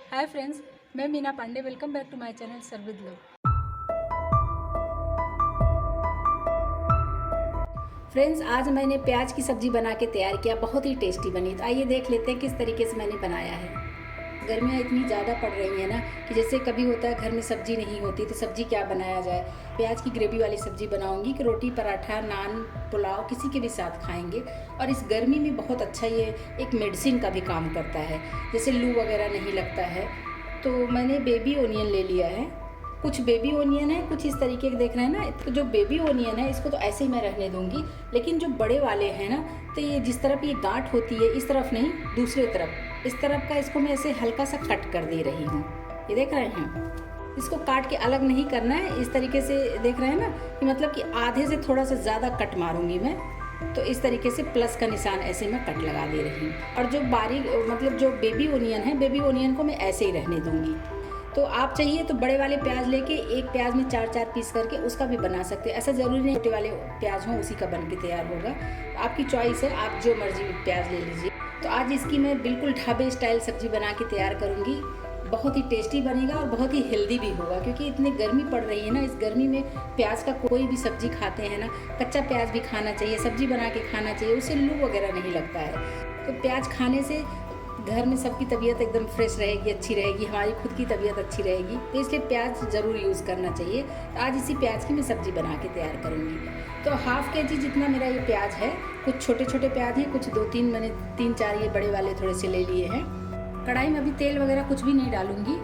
हाय friends, मैं Meena Pandey. Welcome back to my channel serve with love. Friends, आज मैंने प्याज की सब्ज़ी बना के तैयार किया, बहुत ही टेस्टी बनी। तो आइए देख लेते हैं किस तरीके से मैंने बनाया है। गर्मियाँ इतनी ज़्यादा पड़ रही हैं ना कि जैसे कभी होता है घर में सब्ज़ी नहीं होती तो सब्ज़ी क्या बनाया जाए। प्याज की ग्रेवी वाली सब्ज़ी बनाऊंगी कि रोटी, पराठा, नान, पुलाव किसी के भी साथ खाएंगे। और इस गर्मी में बहुत अच्छा ये एक मेडिसिन का भी काम करता है, जैसे लू वगैरह नहीं लगता है। तो मैंने बेबी ओनियन ले लिया है, कुछ बेबी ओनियन है, कुछ इस तरीके के देख रहे हैं ना। तो जो बेबी ओनियन है इसको तो ऐसे ही मैं रहने दूंगी, लेकिन जो बड़े वाले हैं ना, तो ये जिस तरफ ये गांठ होती है इस तरफ नहीं, दूसरे तरफ, इस तरफ का इसको मैं ऐसे हल्का सा कट कर दे रही हूँ। ये देख रहे हैं, इसको काट के अलग नहीं करना है। इस तरीके से देख रहे हैं ना कि मतलब कि आधे से थोड़ा सा ज़्यादा कट मारूंगी मैं। तो इस तरीके से प्लस का निशान ऐसे मैं कट लगा दे रही हूँ। और जो बारीक मतलब जो बेबी ओनियन है, बेबी ओनियन को मैं ऐसे ही रहने दूंगी। तो आप चाहिए तो बड़े वाले प्याज लेके एक प्याज में 4-4 पीस करके उसका भी बना सकते हैं। ऐसा ज़रूरी नहीं छोटे वाले प्याज हों उसी का बन के तैयार होगा, आपकी चॉइस है, आप जो मर्जी प्याज ले लीजिए। तो आज इसकी मैं बिल्कुल ढाबे स्टाइल सब्जी बना के तैयार करूँगी। बहुत ही टेस्टी बनेगा और बहुत ही हेल्दी भी होगा, क्योंकि इतनी गर्मी पड़ रही है ना। इस गर्मी में प्याज का कोई भी सब्जी खाते हैं ना, कच्चा प्याज भी खाना चाहिए, सब्जी बना के खाना चाहिए, उससे लू वगैरह नहीं लगता है। तो प्याज खाने से घर में सबकी तबीयत एकदम फ्रेश रहेगी, अच्छी रहेगी, हमारी खुद की तबीयत अच्छी रहेगी। तो इसलिए प्याज ज़रूर यूज़ करना चाहिए। तो आज इसी प्याज की मैं सब्ज़ी बना के तैयार करूँगी। तो हाफ़ के जी जितना मेरा ये प्याज है, कुछ छोटे छोटे प्याज हैं, कुछ 2-3 मैंने 3-4 ये बड़े वाले थोड़े से ले लिए हैं। कढ़ाई में अभी तेल वगैरह कुछ भी नहीं डालूंगी।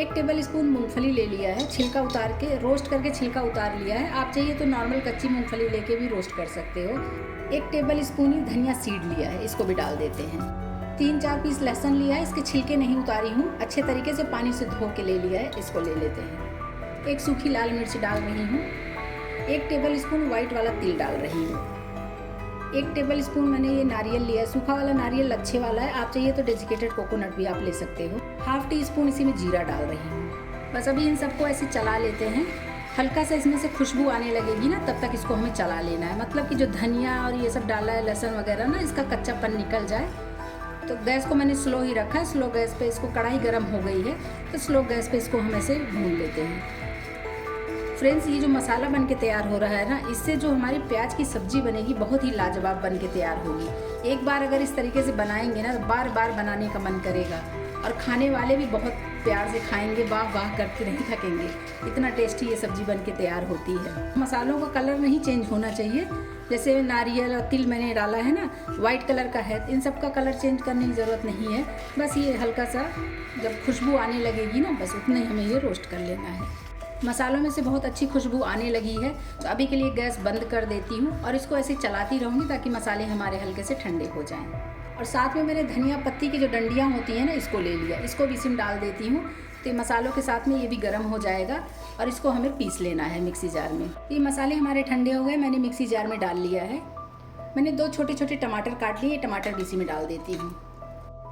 1 टेबल स्पून मूँगफली ले लिया है, छिलका उतार के, रोस्ट करके छिलका उतार लिया है। आप चाहिए तो नॉर्मल कच्ची मूँगफली लेके भी रोस्ट कर सकते हो। 1 टेबल स्पून ही धनिया सीड लिया है, इसको भी डाल देते हैं। 3-4 पीस लहसुन लिया है, इसके छिलके नहीं उतारी हूँ, अच्छे तरीके से पानी से धो के ले लिया है, इसको ले लेते हैं। 1 सूखी लाल मिर्च डाल रही हूँ। 1 टेबल स्पून व्हाइट वाला तिल डाल रही हूँ। 1 टेबल स्पून मैंने ये नारियल लिया है, सूखा वाला नारियल अच्छे वाला है, आप चाहिए तो डेजिकेटेड कोकोनट भी आप ले सकते हो। हाफ टी स्पून इसी में जीरा डाल रही हूँ। बस अभी इन सबको ऐसे चला लेते हैं। हल्का सा इसमें से खुशबू आने लगेगी ना, तब तक इसको हमें चला लेना है। मतलब कि जो धनिया और ये सब डाला है, लहसुन वगैरह ना, इसका कच्चापन निकल जाए। तो गैस को मैंने स्लो ही रखा है, स्लो गैस पे इसको, कढ़ाई गर्म हो गई है तो स्लो गैस पे इसको हम ऐसे भून लेते हैं। फ्रेंड्स, ये जो मसाला बन के तैयार हो रहा है ना, इससे जो हमारी प्याज की सब्जी बनेगी बहुत ही लाजवाब बन के तैयार होगी। एक बार अगर इस तरीके से बनाएंगे ना तो बार बार बनाने का मन करेगा, और खाने वाले भी बहुत प्यार से खाएंगे, वाह वाह करके नहीं थकेंगे। इतना टेस्टी ये सब्जी बन के तैयार होती है। मसालों का कलर नहीं चेंज होना चाहिए। जैसे नारियल और तिल मैंने डाला है ना, वाइट कलर का है, इन सब का कलर चेंज करने की ज़रूरत नहीं है। बस ये हल्का सा जब खुशबू आने लगेगी ना, बस उतना ही हमें ये रोस्ट कर लेना है। मसालों में से बहुत अच्छी खुशबू आने लगी है, तो अभी के लिए गैस बंद कर देती हूँ और इसको ऐसे चलाती रहूँगी ताकि मसाले हमारे हल्के से ठंडे हो जाएं। और साथ में मैंने धनिया पत्ती की जो डंडियाँ होती हैं ना, इसको ले लिया, इसको भी इसमें डाल देती हूँ। तो मसालों के साथ में ये भी गर्म हो जाएगा और इसको हमें पीस लेना है मिक्सी जार में। ये मसाले हमारे ठंडे हो गए, मैंने मिक्सी जार में डाल लिया है। मैंने 2 छोटे छोटे टमाटर काट लिए, टमाटर भी इसी में डाल देती हूँ।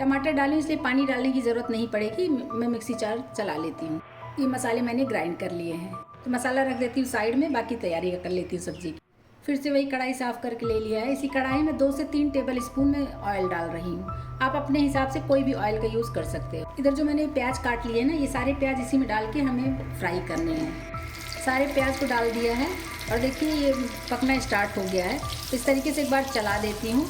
टमाटर डालें इसलिए पानी डालने की ज़रूरत नहीं पड़ेगी, मैं मिक्सी जार चला लेती हूँ। ये मसाले मैंने ग्राइंड कर लिए हैं, तो मसाला रख देती हूँ साइड में, बाकी तैयारी कर लेती हूँ सब्जी की। फिर से वही कढ़ाई साफ़ करके ले लिया है। इसी कढ़ाई में 2 से 3 टेबल स्पून में ऑयल डाल रही हूँ। आप अपने हिसाब से कोई भी ऑयल का यूज़ कर सकते हो। इधर जो मैंने प्याज काट लिए ना, ये सारे प्याज इसी में डाल के हमें फ्राई करने हैं। सारे प्याज को डाल दिया है और देखिए ये पकना स्टार्ट हो गया है। इस तरीके से एक बार चला देती हूँ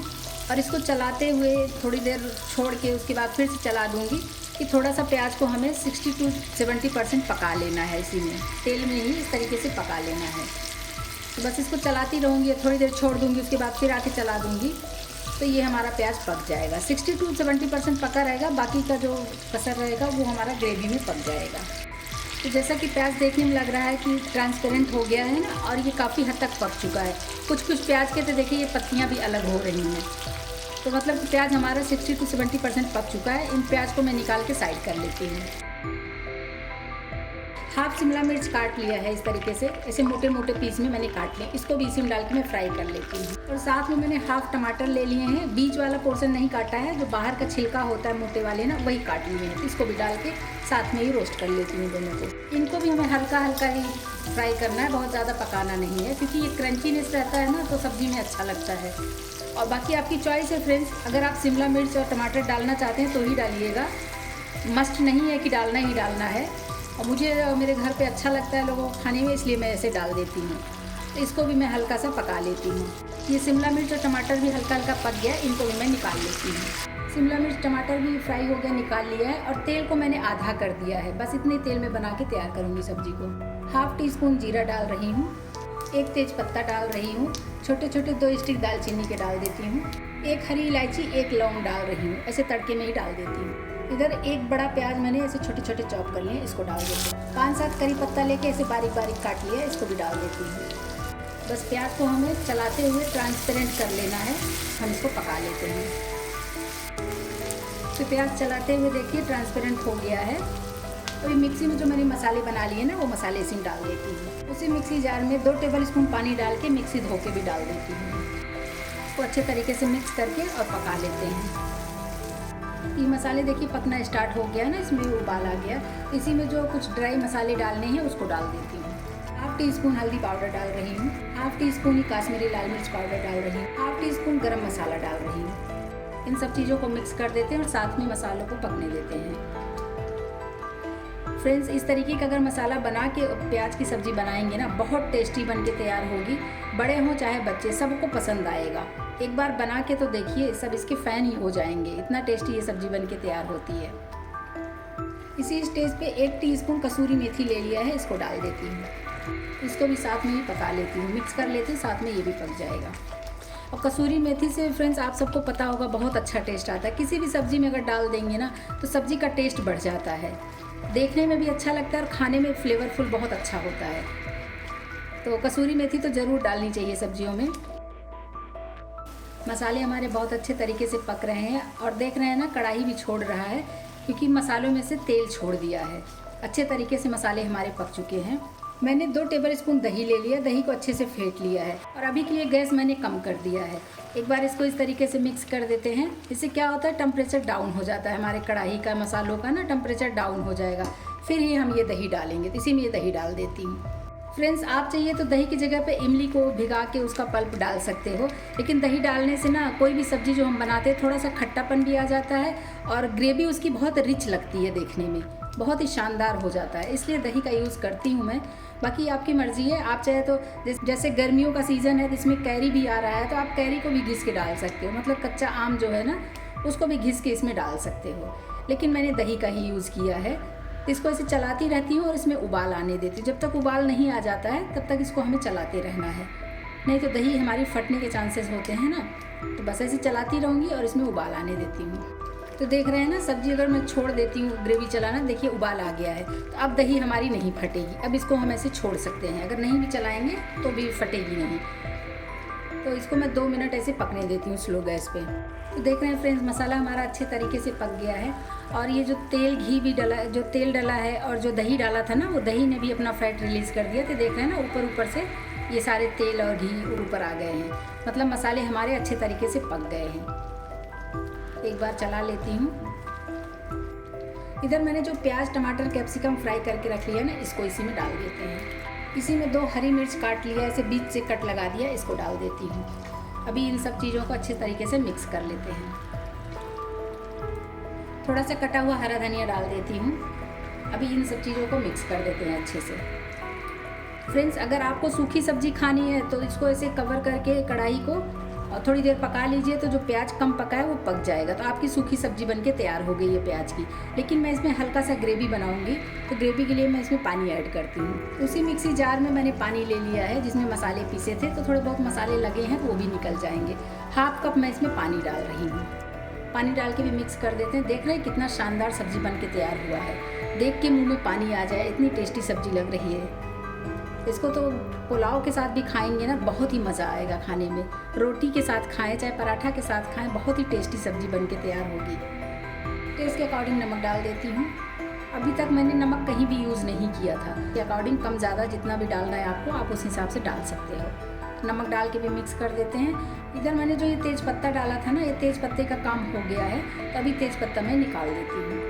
और इसको चलाते हुए थोड़ी देर छोड़ के उसके बाद फिर से चला दूँगी कि थोड़ा सा प्याज को हमें 60 to 70% पका लेना है। इसी में तेल में ही इस तरीके से पका लेना है। तो बस इसको चलाती रहूँगी, थोड़ी देर छोड़ दूँगी, उसके बाद फिर आके चला दूँगी, तो ये हमारा प्याज पक जाएगा। 60 to 70% पका रहेगा, बाकी का जो कसर रहेगा वो हमारा ग्रेवी में पक जाएगा। तो जैसा कि प्याज देखने में लग रहा है कि ट्रांसपेरेंट हो गया है ना, और ये काफ़ी हद तक पक चुका है। कुछ कुछ प्याज के तो देखिए ये पत्तियाँ भी अलग हो रही हैं। तो मतलब प्याज हमारा 60 to 70% पक चुका है। इन प्याज को मैं निकाल के साइड कर लेती हूँ। हाफ शिमला मिर्च काट लिया है, इस तरीके से ऐसे मोटे मोटे पीस में मैंने काट लिया, इसको भी इसी में डाल के मैं फ्राई कर लेती हूँ। और साथ में मैंने हाफ टमाटर ले लिए हैं, बीच वाला पोर्शन नहीं काटा है, जो बाहर का छिलका होता है मोटे वाले ना, वही काट लिए हैं। इसको भी डाल के साथ में ही रोस्ट कर लेती हूँ दोनों को। इनको भी हमें हल्का हल्का ही फ्राई करना है, बहुत ज़्यादा पकाना नहीं है, क्योंकि ये क्रंचीनेस रहता है ना, तो सब्ज़ी में अच्छा लगता है। और बाकी आपकी चॉइस है फ्रेंड्स, अगर आप शिमला मिर्च और टमाटर डालना चाहते हैं तो ही डालिएगा, मस्ट नहीं है कि डालना ही डालना है, और मुझे मेरे घर पे अच्छा लगता है लोगों को खाने में, इसलिए मैं ऐसे डाल देती हूँ। तो इसको भी मैं हल्का सा पका लेती हूँ। ये शिमला मिर्च और टमाटर भी हल्का हल्का पक गया, इनको भी मैं निकाल लेती हूँ। शिमला मिर्च टमाटर भी फ्राई हो गया, निकाल लिया है, और तेल को मैंने आधा कर दिया है। बस इतने तेल में बना के तैयार करूँगी सब्जी को। हाफ टी स्पून जीरा डाल रही हूँ, 1 तेज पत्ता डाल रही हूँ, छोटे छोटे 2 स्टिक दालचीनी के डाल देती हूँ, 1 हरी इलायची, 1 लौंग डाल रही हूँ। ऐसे तड़के में ही डाल देती हूँ। इधर 1 बड़ा प्याज मैंने ऐसे छोटे छोटे चॉप कर लिए, इसको डाल देती हूँ। 5-7 करी पत्ता लेके ऐसे बारीक बारीक काट लिया, इसको भी डाल देती हूँ। बस प्याज को हमें चलाते हुए ट्रांसपेरेंट कर लेना है, हम इसको पका लेते हैं। तो प्याज चलाते हुए देखिए ट्रांसपेरेंट हो गया है। तो ये मिक्सी में जो मैंने मसाले बना लिए ना, वो मसाले इसी में डाल देती हूँ। उसी मिक्सी जार में 2 टेबलस्पून पानी डाल के मिक्सी धो के भी डाल देती हूँ। इसको अच्छे तरीके से मिक्स करके और पका लेते हैं। ये मसाले देखिए पकना स्टार्ट हो गया ना, इसमें उबाल आ गया। इसी में जो कुछ ड्राई मसाले डालने हैं उसको डाल देती हूँ। हाफ टी स्पून हल्दी पाउडर डाल रही हूँ, हाफ टी स्पून ही काश्मीरी लाल मिर्च पाउडर डाल रही हूँ, हाफ टी स्पून गरम मसाला डाल रही हूँ। इन सब चीज़ों को मिक्स कर देते हैं और साथ में मसालों को पकने देते हैं। फ्रेंड्स, इस तरीके का अगर मसाला बना के प्याज की सब्ज़ी बनाएंगे ना, बहुत टेस्टी बन के तैयार होगी। बड़े हों चाहे बच्चे, सबको पसंद आएगा। एक बार बना के तो देखिए, सब इसके फ़ैन ही हो जाएंगे। इतना टेस्टी ये सब्ज़ी बन के तैयार होती है। इसी स्टेज पे 1 टीस्पून कसूरी मेथी ले लिया है, इसको डाल देती हूँ। इसको भी साथ में ही पका लेती हूँ, मिक्स कर लेती हूँ, साथ में ये भी पक जाएगा। और कसूरी मेथी से फ्रेंड्स आप सबको पता होगा बहुत अच्छा टेस्ट आता है। किसी भी सब्ज़ी में अगर डाल देंगे ना, तो सब्ज़ी का टेस्ट बढ़ जाता है, देखने में भी अच्छा लगता है और खाने में फ्लेवरफुल बहुत अच्छा होता है। तो कसूरी मेथी तो ज़रूर डालनी चाहिए सब्जियों में। मसाले हमारे बहुत अच्छे तरीके से पक रहे हैं, और देख रहे हैं ना, कढ़ाई भी छोड़ रहा है, क्योंकि मसालों में से तेल छोड़ दिया है। अच्छे तरीके से मसाले हमारे पक चुके हैं। मैंने 2 टेबलस्पून दही ले लिया, दही को अच्छे से फेंट लिया है, और अभी के लिए गैस मैंने कम कर दिया है। एक बार इसको इस तरीके से मिक्स कर देते हैं। इससे क्या होता है, टेम्परेचर डाउन हो जाता है हमारे कढ़ाई का, मसालों का ना टेम्परेचर डाउन हो जाएगा। फिर ही हम ये दही डालेंगे, तो इसी में ये दही डाल देती हूँ। फ्रेंड्स, आप चाहिए तो दही की जगह पे इमली को भिगा के उसका पल्प डाल सकते हो, लेकिन दही डालने से ना कोई भी सब्ज़ी जो हम बनाते हैं थोड़ा सा खट्टापन भी आ जाता है, और ग्रेवी उसकी बहुत रिच लगती है, देखने में बहुत ही शानदार हो जाता है। इसलिए दही का यूज़ करती हूँ मैं। बाकी आपकी मर्ज़ी है, आप चाहे तो जैसे गर्मियों का सीज़न है, इसमें कैरी भी आ रहा है, तो आप कैरी को भी घिस के डाल सकते हो, मतलब कच्चा आम जो है ना, उसको भी घिस के इसमें डाल सकते हो। लेकिन मैंने दही का ही यूज़ किया है। इसको ऐसे चलाती रहती हूँ और इसमें उबाल आने देती हूँ। जब तक उबाल नहीं आ जाता है तब तक इसको हमें चलाते रहना है, नहीं तो दही हमारी फटने के चांसेस होते हैं ना। तो बस ऐसे चलाती रहूँगी और इसमें उबाल आने देती हूँ। तो देख रहे हैं ना, सब्जी अगर मैं छोड़ देती हूँ ग्रेवी चलाना, देखिए उबाल आ गया है, तो अब दही हमारी नहीं फटेगी। अब इसको हम ऐसे छोड़ सकते हैं, अगर नहीं भी चलाएंगे तो भी फटेगी नहीं। तो इसको मैं 2 मिनट ऐसे पकने देती हूँ स्लो गैस पे। तो देख रहे हैं फ्रेंड्स, मसाला हमारा अच्छे तरीके से पक गया है, और ये जो तेल घी भी डला, जो तेल डला है और जो दही डाला था ना, वो दही ने भी अपना फैट रिलीज़ कर दिया। तो देख रहे हैं ना, ऊपर ऊपर से ये सारे तेल और घी ऊपर आ गए हैं, मतलब मसाले हमारे अच्छे तरीके से पक गए हैं। एक बार चला लेती हूँ। इधर मैंने जो प्याज टमाटर कैप्सिकम फ्राई करके रख लिया ना, इसको इसी में डाल देते हैं। इसी में 2 हरी मिर्च काट लिया, ऐसे बीच से कट लगा दिया, इसको डाल देती हूँ। अभी इन सब चीज़ों को अच्छे तरीके से मिक्स कर लेते हैं। थोड़ा सा कटा हुआ हरा धनिया डाल देती हूँ। अभी इन सब चीज़ों को मिक्स कर देते हैं अच्छे से। फ्रेंड्स, अगर आपको सूखी सब्जी खानी है तो इसको ऐसे कवर करके कढ़ाई को और थोड़ी देर पका लीजिए, तो जो प्याज कम पका है वो पक जाएगा, तो आपकी सूखी सब्जी बनके तैयार हो गई है प्याज की। लेकिन मैं इसमें हल्का सा ग्रेवी बनाऊंगी, तो ग्रेवी के लिए मैं इसमें पानी ऐड करती हूँ। उसी मिक्सी जार में मैंने पानी ले लिया है जिसमें मसाले पीसे थे, तो थोड़े बहुत मसाले लगे हैं तो वो भी निकल जाएंगे। हाफ कप मैं इसमें पानी डाल रही हूँ। पानी डाल के भी मिक्स कर देते हैं। देख रहे हैं कितना शानदार सब्जी बन के तैयार हुआ है, देख के मुँह में पानी आ जाए, इतनी टेस्टी सब्जी लग रही है। इसको तो पुलाव के साथ भी खाएंगे ना, बहुत ही मज़ा आएगा खाने में। रोटी के साथ खाएं चाहे पराठा के साथ खाएं, बहुत ही टेस्टी सब्जी बन के तैयार होगी। टेस्ट के अकॉर्डिंग नमक डाल देती हूँ। अभी तक मैंने नमक कहीं भी यूज़ नहीं किया था, के अकॉर्डिंग कम ज़्यादा जितना भी डालना है आपको, आप उस हिसाब से डाल सकते हो। नमक डाल के भी मिक्स कर देते हैं। इधर मैंने जो ये तेज़ पत्ता डाला था ना, ये तेज़ पत्ते का काम हो गया है, तो अभी तेज़ पत्ता मैं निकाल देती हूँ।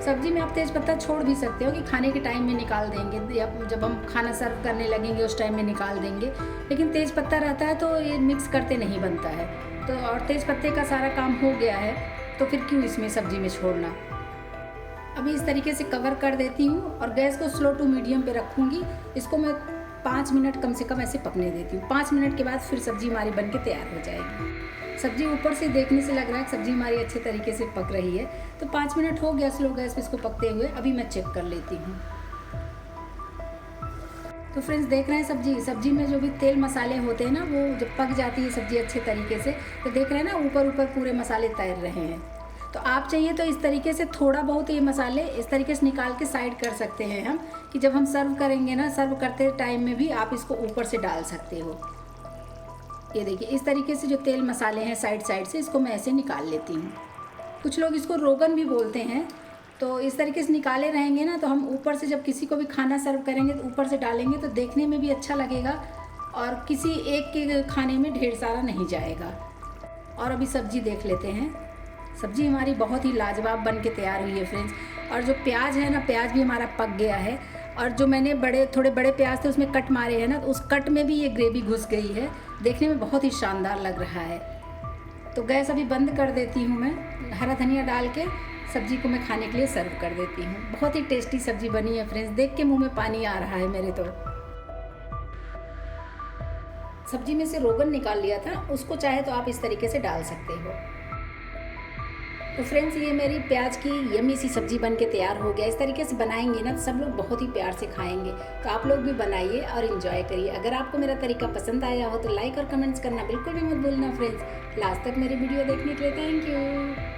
सब्जी में आप तेज़ पत्ता छोड़ भी सकते हो कि खाने के टाइम में निकाल देंगे, या जब हम खाना सर्व करने लगेंगे उस टाइम में निकाल देंगे, लेकिन तेज़ पत्ता रहता है तो ये मिक्स करते नहीं बनता है। तो और तेज़ पत्ते का सारा काम हो गया है, तो फिर क्यों इसमें सब्जी में छोड़ना। अभी इस तरीके से कवर कर देती हूँ और गैस को स्लो टू मीडियम पे रखूँगी। इसको मैं 5 मिनट कम से कम ऐसे पकने देती हूँ। 5 मिनट के बाद फिर सब्ज़ी हमारी बन के तैयार हो जाएगी। सब्ज़ी ऊपर से देखने से लग रहा है कि सब्ज़ी हमारी अच्छे तरीके से पक रही है। तो 5 मिनट हो गया स्लो गैस पे इसको पकते हुए। अभी मैं चेक कर लेती हूँ। तो फ्रेंड्स देख रहे हैं सब्जी में जो भी तेल मसाले होते हैं ना, वो जब पक जाती है सब्ज़ी अच्छे तरीके से, तो देख रहे हैं ना ऊपर ऊपर पूरे मसाले तैर रहे हैं। तो आप चाहिए तो इस तरीके से थोड़ा बहुत ये मसाले इस तरीके से निकाल के साइड कर सकते हैं हम, कि जब हम सर्व करेंगे ना, सर्व करते टाइम में भी आप इसको ऊपर से डाल सकते हो। ये देखिए इस तरीके से जो तेल मसाले हैं साइड से, इसको मैं ऐसे निकाल लेती हूँ। कुछ लोग इसको रोगन भी बोलते हैं। तो इस तरीके से निकाले रहेंगे ना, तो हम ऊपर से जब किसी को भी खाना सर्व करेंगे तो ऊपर से डालेंगे तो देखने में भी अच्छा लगेगा और किसी एक के खाने में ढेर सारा नहीं जाएगा। और अभी सब्जी देख लेते हैं। सब्जी हमारी बहुत ही लाजवाब बन के तैयार हुई है फ्रेंड्स। और जो प्याज है ना, प्याज भी हमारा पक गया है। और जो मैंने थोड़े बड़े प्याज थे उसमें कट मारे हैं ना, तो उस कट में भी ये ग्रेवी घुस गई है। देखने में बहुत ही शानदार लग रहा है। तो गैस अभी बंद कर देती हूँ मैं। हरा धनिया डाल के सब्जी को मैं खाने के लिए सर्व कर देती हूँ। बहुत ही टेस्टी सब्जी बनी है फ्रेंड्स। देख के मुंह में पानी आ रहा है मेरे। तो सब्जी में से रोगन निकाल लिया था, उसको चाहे तो आप इस तरीके से डाल सकते हो। तो फ्रेंड्स ये मेरी प्याज की यम्मी सी सब्जी बन के तैयार हो गया। इस तरीके से बनाएंगे ना तो सब लोग बहुत ही प्यार से खाएंगे। तो आप लोग भी बनाइए और इन्जॉय करिए। अगर आपको मेरा तरीका पसंद आया हो तो लाइक और कमेंट्स करना बिल्कुल भी मत भूलना फ्रेंड्स। लास्ट तक मेरी वीडियो देखने के लिए थैंक यू।